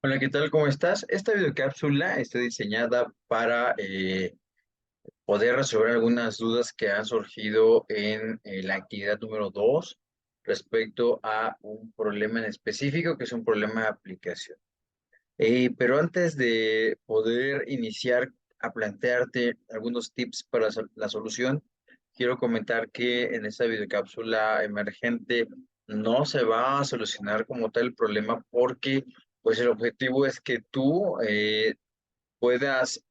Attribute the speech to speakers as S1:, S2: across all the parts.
S1: Hola, ¿qué tal? ¿Cómo estás? Esta videocápsula está diseñada para poder resolver algunas dudas que han surgido en la actividad número 2 respecto a un problema en específico, que es un problema de aplicación. Pero antes de poder iniciar a plantearte algunos tips para la solución, quiero comentar que en esta videocápsula emergente no se va a solucionar como tal el problema porque pues el objetivo es que tú puedas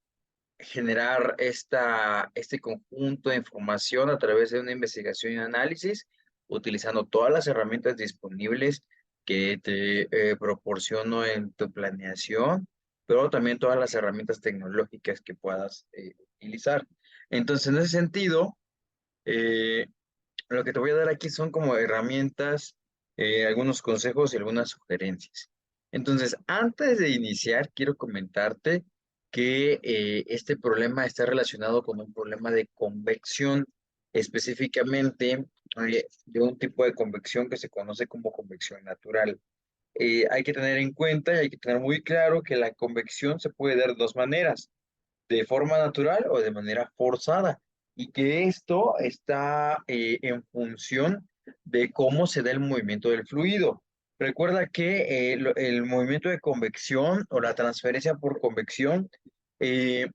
S1: generar este conjunto de información a través de una investigación y análisis, utilizando todas las herramientas disponibles que te proporciono en tu planeación, pero también todas las herramientas tecnológicas que puedas utilizar. Entonces, en ese sentido, eh, lo que te voy a dar aquí son como herramientas, algunos consejos y algunas sugerencias. Entonces, antes de iniciar, quiero comentarte que este problema está relacionado con un problema de convección, específicamente de un tipo de convección que se conoce como convección natural. Hay que tener en cuenta y hay que tener muy claro que la convección se puede dar de dos maneras, de forma natural o de manera forzada, y que esto está en función de cómo se da el movimiento del fluido. Recuerda que el movimiento de convección o la transferencia por convección eh,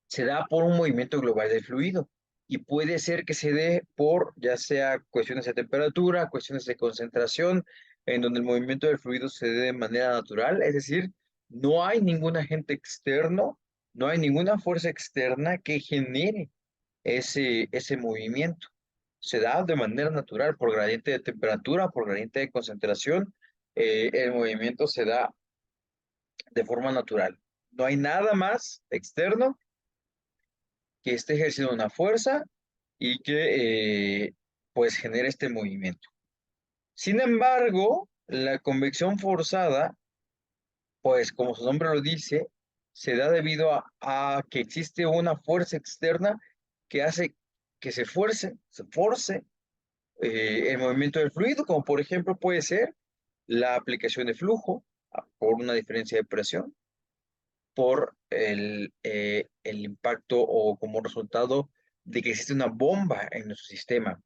S1: se da por un movimiento global del fluido y puede ser que se dé por ya sea cuestiones de temperatura, cuestiones de concentración, en donde el movimiento del fluido se dé de manera natural, es decir, no hay ningún agente externo, no hay ninguna fuerza externa que genere ese movimiento. Se da de manera natural por gradiente de temperatura, por gradiente de concentración, el movimiento se da de forma natural. No hay nada más externo que esté ejerciendo una fuerza y que pues genere este movimiento. Sin embargo, la convección forzada, pues como su nombre lo dice, se da debido a que existe una fuerza externa que hace que se force el movimiento del fluido, como por ejemplo puede ser la aplicación de flujo por una diferencia de presión, por el impacto o como resultado de que existe una bomba en nuestro sistema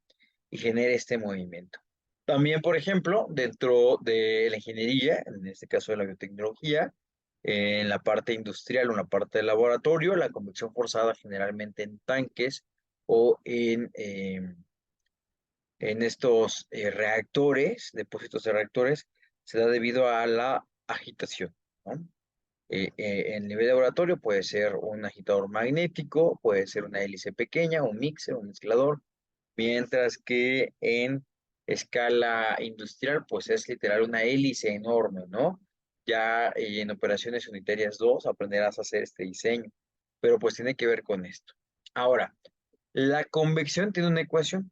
S1: y genera este movimiento. También, por ejemplo, dentro de la ingeniería, en este caso de la biotecnología, en la parte industrial o en la parte de laboratorio, la convección forzada generalmente en tanques o en estos reactores, depósitos de reactores, se da debido a la agitación, ¿no? En nivel de laboratorio puede ser un agitador magnético, puede ser una hélice pequeña, un mixer, un mezclador, mientras que en escala industrial, pues es literal una hélice enorme, ¿no? Ya en operaciones unitarias 2 aprenderás a hacer este diseño, pero pues tiene que ver con esto. Ahora, la convección tiene una ecuación,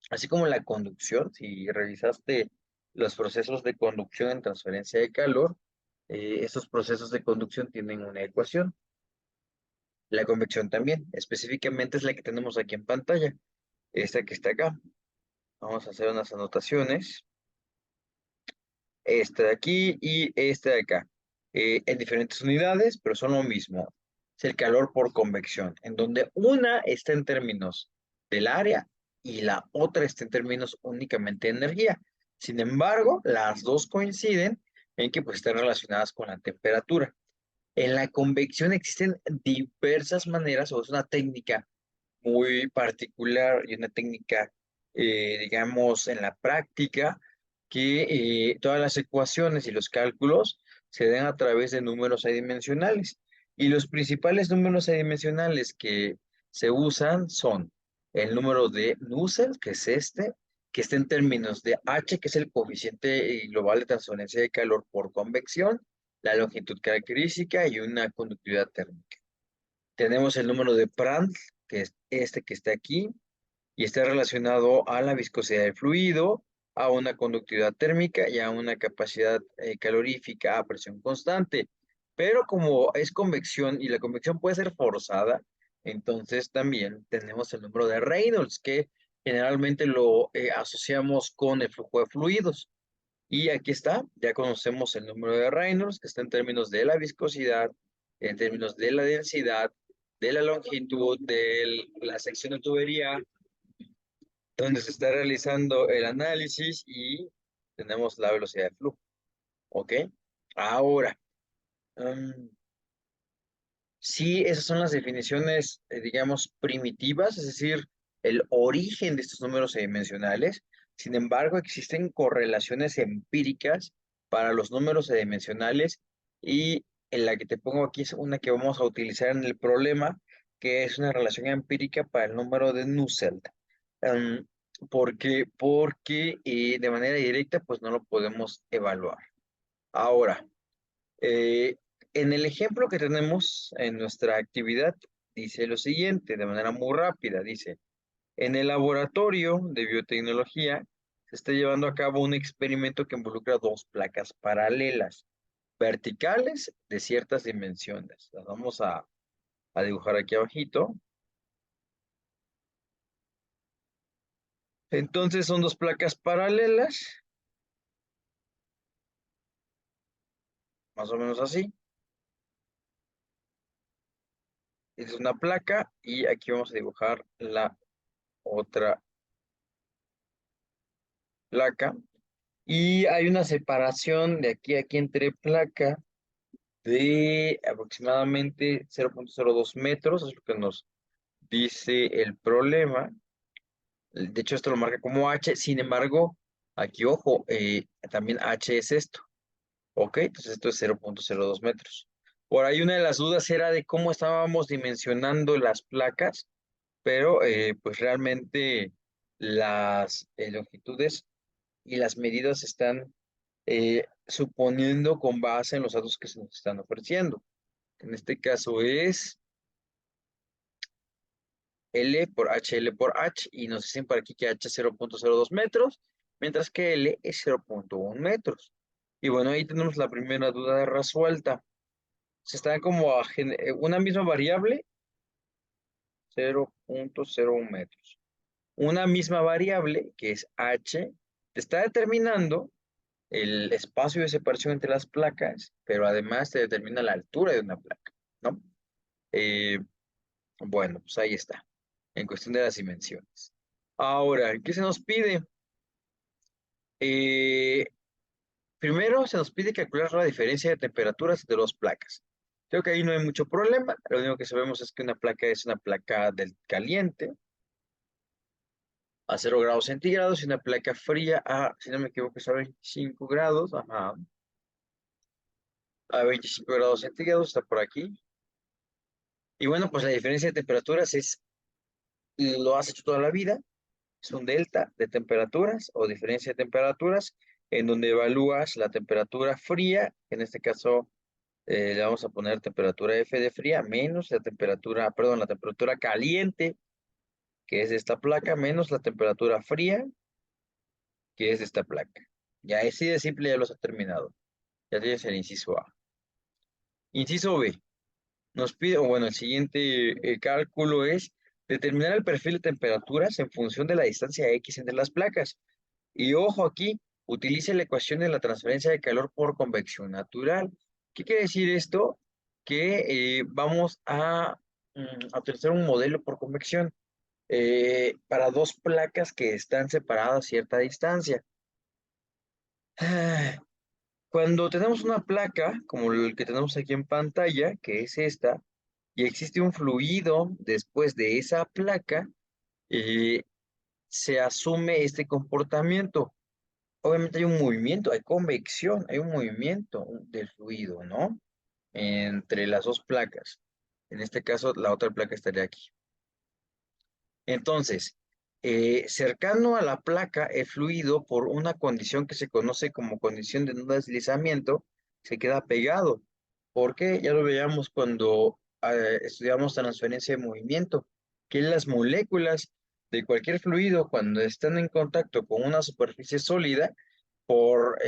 S1: así como la conducción, si revisaste los procesos de conducción en transferencia de calor, estos procesos de conducción tienen una ecuación. La convección también, específicamente es la que tenemos aquí en pantalla, esta que está acá. Vamos a hacer unas anotaciones, esta de aquí y esta de acá, en diferentes unidades, pero son lo mismo. Es el calor por convección, en donde una está en términos del área y la otra está en términos únicamente de energía. Sin embargo, las dos coinciden en que pues, están relacionadas con la temperatura. En la convección existen diversas maneras, o es una técnica muy particular y una técnica, digamos, en la práctica, que todas las ecuaciones y los cálculos se den a través de números adimensionales. Y los principales números adimensionales que se usan son el número de Nusselt, que es este, que está en términos de H, que es el coeficiente global de transferencia de calor por convección, la longitud característica y una conductividad térmica. Tenemos el número de Prandtl, que es este que está aquí, y está relacionado a la viscosidad del fluido, a una conductividad térmica y a una capacidad calorífica a presión constante. Pero como es convección y la convección puede ser forzada, entonces también tenemos el número de Reynolds, que generalmente lo asociamos con el flujo de fluidos. Y aquí está, ya conocemos el número de Reynolds, que está en términos de la viscosidad, en términos de la densidad, de la longitud, de la sección de tubería, donde se está realizando el análisis y tenemos la velocidad de flujo. ¿Ok? Ahora, mm, sí, esas son las definiciones, digamos, primitivas, es decir, el origen de estos números sedimensionales. Sin embargo, existen correlaciones empíricas para los números sedimensionales y en la que te pongo aquí es una que vamos a utilizar en el problema, que es una relación empírica para el número de Nusselt. Em, porque de manera directa, pues no lo podemos evaluar. Ahora, eh, en el ejemplo que tenemos en nuestra actividad, dice lo siguiente, de manera muy rápida, dice, en el laboratorio de biotecnología se está llevando a cabo un experimento que involucra dos placas paralelas, verticales de ciertas dimensiones. Las vamos a dibujar aquí abajito. Entonces son dos placas paralelas, más o menos así. Es una placa y aquí vamos a dibujar la otra placa. Y hay una separación de aquí a aquí entre placa de aproximadamente 0,02 metros, es lo que nos dice el problema. De hecho, esto lo marca como H, sin embargo, aquí ojo, también H es esto, ¿ok? Entonces esto es 0,02 metros. Por ahí una de las dudas era de cómo estábamos dimensionando las placas, pero pues realmente las longitudes y las medidas están suponiendo con base en los datos que se nos están ofreciendo. En este caso es L por H, L por H, y nos dicen por aquí que H es 0,02 metros, mientras que L es 0,1 metros. Y bueno, ahí tenemos la primera duda resuelta. Se está como una misma variable, 0,01 metros. Una misma variable, que es H, te está determinando el espacio de separación entre las placas, pero además te determina la altura de una placa, ¿no? Eh, bueno, pues ahí está, en cuestión de las dimensiones. Ahora, ¿qué se nos pide? Eh, Primero se nos pide calcular la diferencia de temperaturas de dos placas. Creo que ahí no hay mucho problema, lo único que sabemos es que una placa es una placa del caliente a 0 grados centígrados y una placa fría a, si no me equivoco, es a 25 grados, ajá, a 25 grados centígrados, está por aquí. Y bueno, pues la diferencia de temperaturas es, lo has hecho toda la vida, es un delta de temperaturas o diferencia de temperaturas en donde evalúas la temperatura fría, en este caso le vamos a poner temperatura F de fría, menos la temperatura, perdón, la temperatura caliente, que es de esta placa, menos la temperatura fría, que es de esta placa. Ya así de simple ya los ha terminado. Ya tienes el inciso A. Inciso B. Nos pide, o bueno, el siguiente cálculo es determinar el perfil de temperaturas en función de la distancia X entre las placas. Y ojo aquí, utilice la ecuación de la transferencia de calor por convección natural. ¿Qué quiere decir esto? Que vamos a utilizar un modelo por convección para dos placas que están separadas a cierta distancia. Ah, Cuando tenemos una placa, como el que tenemos aquí en pantalla, que es esta, y existe un fluido después de esa placa, eh, se asume este comportamiento. Obviamente hay un movimiento, hay convección, hay un movimiento del fluido, ¿no? Entre las dos placas. En este caso, la otra placa estaría aquí. Entonces, cercano a la placa, el fluido, por una condición que se conoce como condición de no deslizamiento, se queda pegado. ¿Por qué? Ya lo veíamos cuando estudiamos transferencia de movimiento, que las moléculas de cualquier fluido, cuando están en contacto con una superficie sólida, por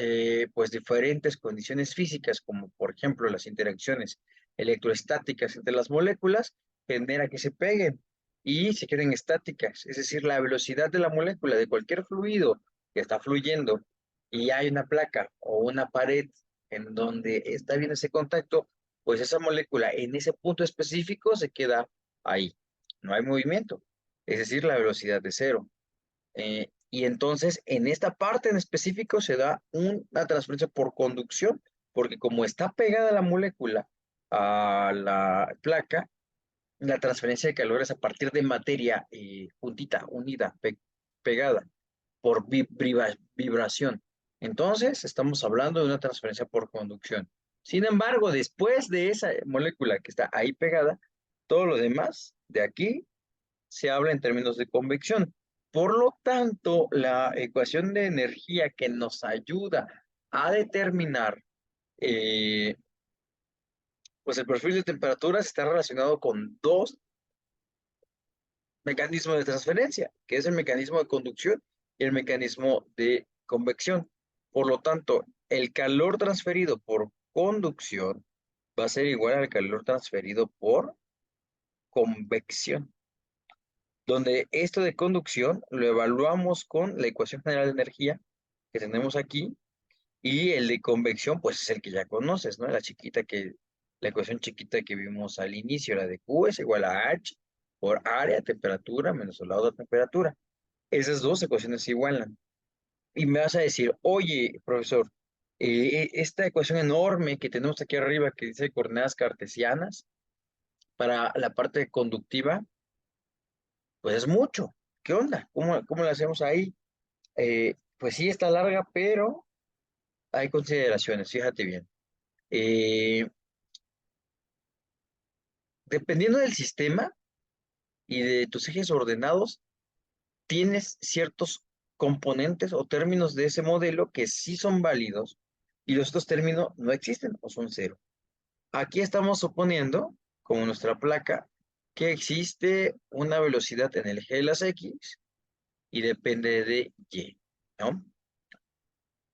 S1: pues diferentes condiciones físicas, como por ejemplo las interacciones electroestáticas entre las moléculas, genera que se peguen y se queden estáticas. Es decir, la velocidad de la molécula de cualquier fluido que está fluyendo y hay una placa o una pared en donde está bien ese contacto, pues esa molécula en ese punto específico se queda ahí. No hay movimiento, es decir, la velocidad de cero. Y entonces en esta parte en específico se da una transferencia por conducción, porque como está pegada la molécula a la placa, la transferencia de calor es a partir de materia juntita, unida, pegada por vibración. Entonces, estamos hablando de una transferencia por conducción. Sin embargo, después de esa molécula que está ahí pegada, todo lo demás de aquí se habla en términos de convección. Por lo tanto, la ecuación de energía que nos ayuda a determinar pues el perfil de temperaturas está relacionado con dos mecanismos de transferencia, que es el mecanismo de conducción y el mecanismo de convección. Por lo tanto, el calor transferido por conducción va a ser igual al calor transferido por convección, donde esto de conducción lo evaluamos con la ecuación general de energía que tenemos aquí, y el de convección, pues es el que ya conoces, ¿no? La ecuación chiquita que vimos al inicio, la de Q es igual a H por área, temperatura, menos el lado de temperatura. Esas dos ecuaciones se igualan. Y me vas a decir, oye, profesor, esta ecuación enorme que tenemos aquí arriba que dice coordenadas cartesianas para la parte conductiva, pues es mucho. ¿Qué onda? ¿Cómo la hacemos ahí? Pues sí, está larga, pero hay consideraciones, fíjate bien. Eh, Dependiendo del sistema y de tus ejes ordenados, tienes ciertos componentes o términos de ese modelo que sí son válidos y los otros términos no existen o son cero. Aquí estamos suponiendo, como nuestra placa, que existe una velocidad en el eje de las X y depende de Y, ¿no?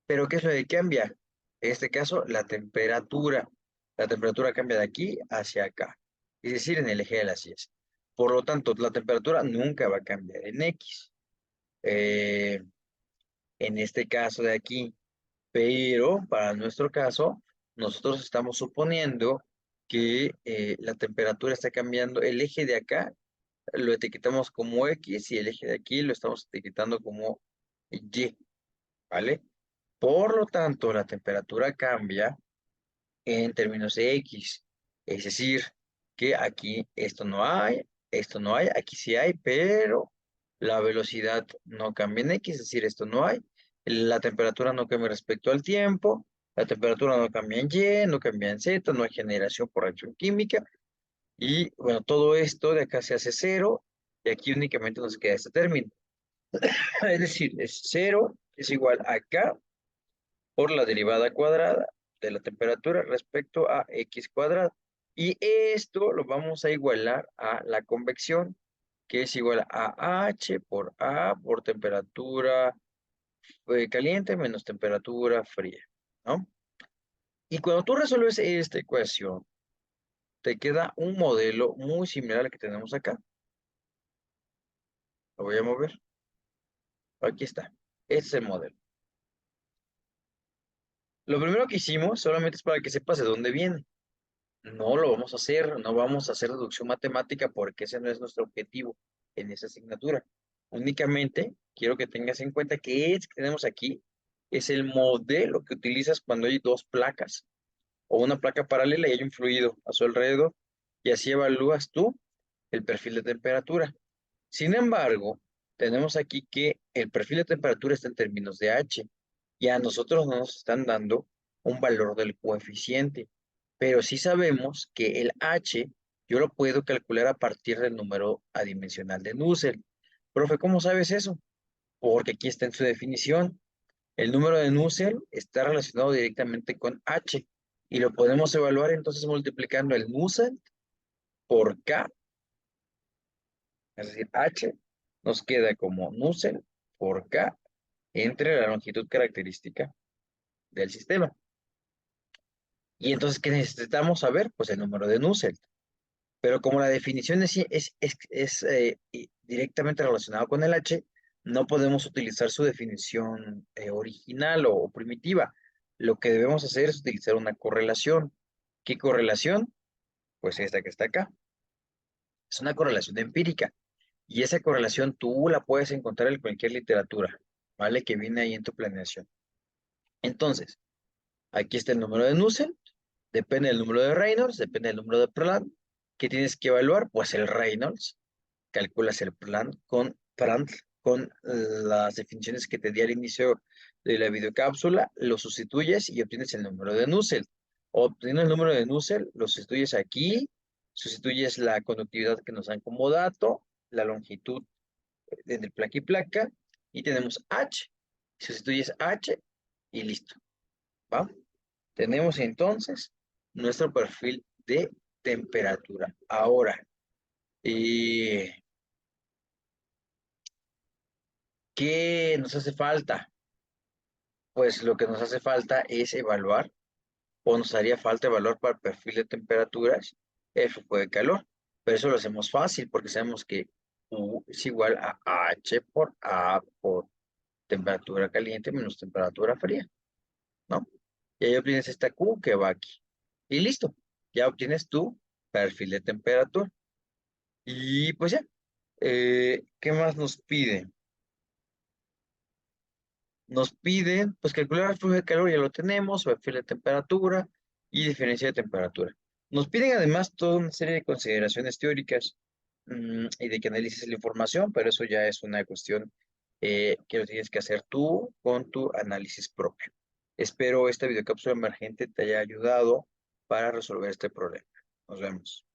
S1: Pero ¿qué es lo que cambia? En este caso, la temperatura. La temperatura cambia de aquí hacia acá, es decir, en el eje de las Y. Por lo tanto, la temperatura nunca va a cambiar en X. Eh, en este caso de aquí. Pero para nuestro caso, nosotros estamos suponiendo que la temperatura está cambiando. El eje de acá lo etiquetamos como X y el eje de aquí lo estamos etiquetando como Y, ¿vale? Por lo tanto, la temperatura cambia en términos de X. Es decir, que aquí esto no hay, aquí sí hay, pero la velocidad no cambia en X, es decir, esto no hay. La temperatura no cambia respecto al tiempo, la temperatura no cambia en Y, no cambia en Z, no hay generación por reacción química. Y bueno, todo esto de acá se hace cero y aquí únicamente nos queda este término. Es decir, es cero es igual a K por la derivada cuadrada de la temperatura respecto a X cuadrado. Y esto lo vamos a igualar a la convección, que es igual a H por A por temperatura caliente menos temperatura fría, ¿no? Y cuando tú resuelves esta ecuación, te queda un modelo muy similar al que tenemos acá. Lo voy a mover. Aquí está. Este es el modelo. Lo primero que hicimos solamente es para que sepas de dónde viene. No lo vamos a hacer, no vamos a hacer deducción matemática porque ese no es nuestro objetivo en esa asignatura. Únicamente quiero que tengas en cuenta que este que tenemos aquí es el modelo que utilizas cuando hay dos placas o una placa paralela y hay un fluido a su alrededor y así evalúas tú el perfil de temperatura. Sin embargo, tenemos aquí que el perfil de temperatura está en términos de H y a nosotros no nos están dando un valor del coeficiente, pero sí sabemos que el H yo lo puedo calcular a partir del número adimensional de Nusselt. Profe, ¿cómo sabes eso? Porque aquí está en su definición. El número de Nusselt está relacionado directamente con H y lo podemos evaluar entonces multiplicando el Nusselt por K, es decir, H nos queda como Nusselt por K entre la longitud característica del sistema. Y entonces, ¿qué necesitamos saber? Pues el número de Nusselt. Pero como la definición es directamente relacionada con el H, No podemos utilizar su definición original o primitiva. Lo que debemos hacer es utilizar una correlación. ¿Qué correlación? Pues esta que está acá. Es una correlación empírica. Y esa correlación tú la puedes encontrar en cualquier literatura, ¿vale? Que viene ahí en tu planeación. Entonces, aquí está el número de Nusselt, depende del número de Reynolds, depende del número de Prandtl. ¿Qué tienes que evaluar? Pues el Reynolds. Calculas el plan con Prandtl, con las definiciones que te di al inicio de la videocápsula, lo sustituyes y obtienes el número de Nusselt. Obteniendo el número de Nusselt, lo sustituyes aquí, sustituyes la conductividad que nos dan como dato, la longitud entre placa y placa, y tenemos H. Sustituyes H y listo, ¿va? Tenemos entonces nuestro perfil de temperatura. Ahora, ¿qué nos hace falta? Pues lo que nos hace falta es evaluar, o nos haría falta evaluar para el perfil de temperaturas el flujo de calor. Pero eso lo hacemos fácil porque sabemos que U es igual a H por A por temperatura caliente menos temperatura fría, ¿no? Y ahí obtienes esta Q que va aquí. Y listo, ya obtienes tu perfil de temperatura. Y pues ya, ¿qué más nos pide? Nos piden, pues calcular el flujo de calor, ya lo tenemos, perfil de temperatura y diferencia de temperatura. Nos piden además toda una serie de consideraciones teóricas y de que analices la información, pero eso ya es una cuestión que lo tienes que hacer tú con tu análisis propio. Espero esta videocápsula emergente te haya ayudado para resolver este problema. Nos vemos.